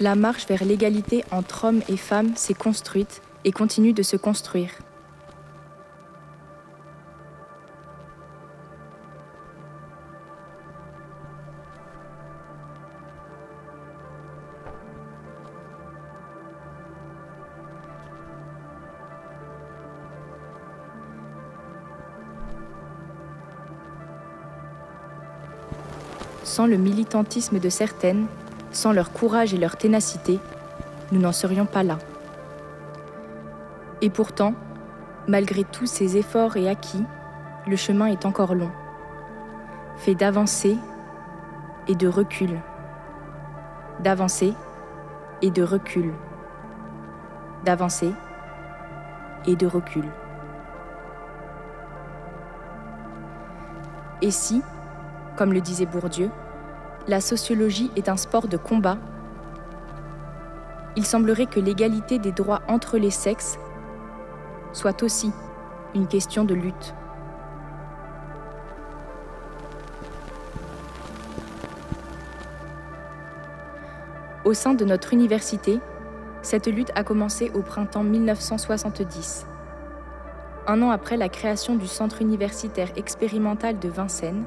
La marche vers l'égalité entre hommes et femmes s'est construite et continue de se construire. Sans le militantisme de certaines, sans leur courage et leur ténacité, nous n'en serions pas là. Et pourtant, malgré tous ces efforts et acquis, le chemin est encore long, fait d'avancées et de recul, d'avancées et de recul, d'avancées et de recul. Et si, comme le disait Bourdieu, la sociologie est un sport de combat, il semblerait que l'égalité des droits entre les sexes soit aussi une question de lutte. Au sein de notre université, cette lutte a commencé au printemps 1970. Un an après la création du Centre universitaire expérimental de Vincennes,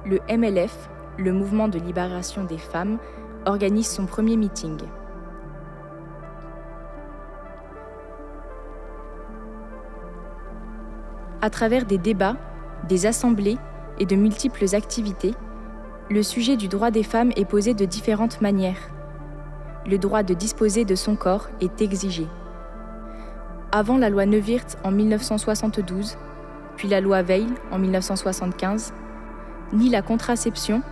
le MLF, le Mouvement de libération des femmes, organise son premier meeting. À travers des débats, des assemblées et de multiples activités, le sujet du droit des femmes est posé de différentes manières. Le droit de disposer de son corps est exigé. Avant la loi Neuwirth en 1972, puis la loi Veil en 1975, ni la contraception,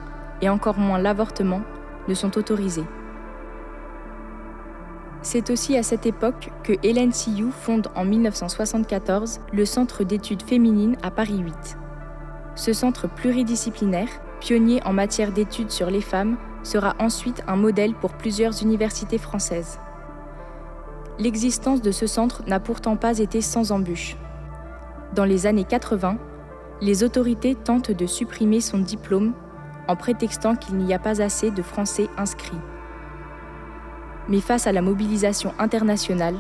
et encore moins l'avortement, ne sont autorisés. C'est aussi à cette époque que Hélène Sillou fonde en 1974 le Centre d'études féminines à Paris 8. Ce centre pluridisciplinaire, pionnier en matière d'études sur les femmes, sera ensuite un modèle pour plusieurs universités françaises. L'existence de ce centre n'a pourtant pas été sans embûches. Dans les années 80, les autorités tentent de supprimer son diplôme en prétextant qu'il n'y a pas assez de Français inscrits. Mais face à la mobilisation internationale,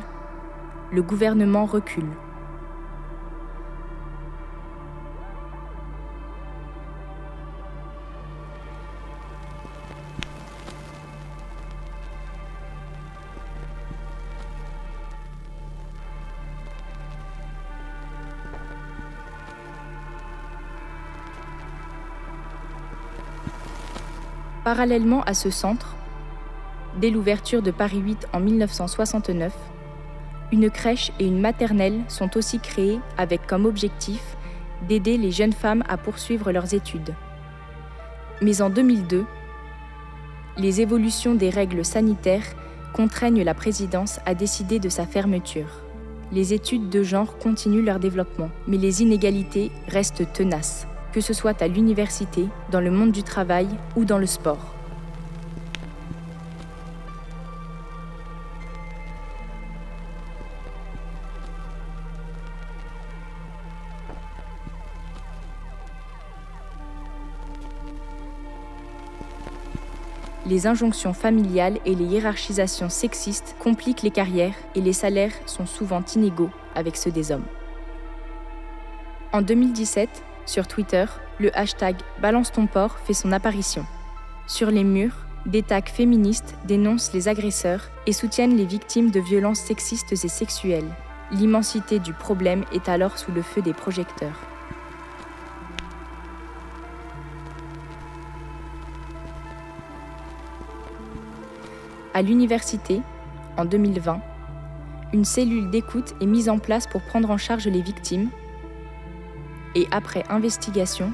le gouvernement recule. Parallèlement à ce centre, dès l'ouverture de Paris 8 en 1969, une crèche et une maternelle sont aussi créées avec comme objectif d'aider les jeunes femmes à poursuivre leurs études. Mais en 2002, les évolutions des règles sanitaires contraignent la présidence à décider de sa fermeture. Les études de genre continuent leur développement, mais les inégalités restent tenaces, que ce soit à l'université, dans le monde du travail ou dans le sport. Les injonctions familiales et les hiérarchisations sexistes compliquent les carrières et les salaires sont souvent inégaux avec ceux des hommes. En 2017, sur Twitter, le hashtag #BalanceTonPorc fait son apparition. Sur les murs, des tags féministes dénoncent les agresseurs et soutiennent les victimes de violences sexistes et sexuelles. L'immensité du problème est alors sous le feu des projecteurs. À l'université, en 2020, une cellule d'écoute est mise en place pour prendre en charge les victimes et, après investigation,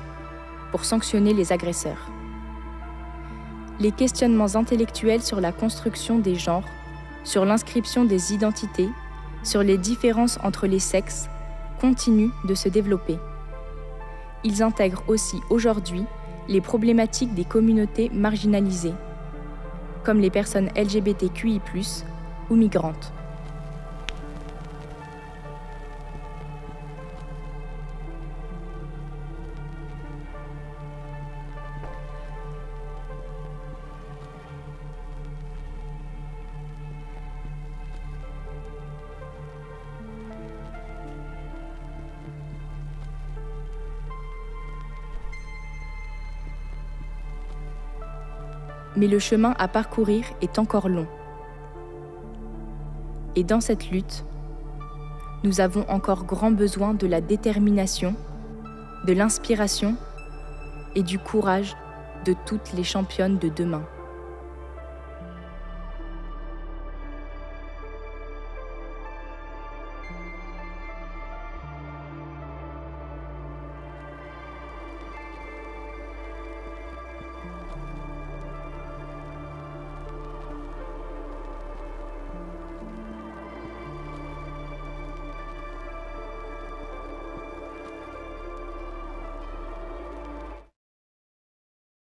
pour sanctionner les agresseurs. Les questionnements intellectuels sur la construction des genres, sur l'inscription des identités, sur les différences entre les sexes, continuent de se développer. Ils intègrent aussi aujourd'hui les problématiques des communautés marginalisées, comme les personnes LGBTQI+, ou migrantes. Mais le chemin à parcourir est encore long. Et dans cette lutte, nous avons encore grand besoin de la détermination, de l'inspiration et du courage de toutes les championnes de demain.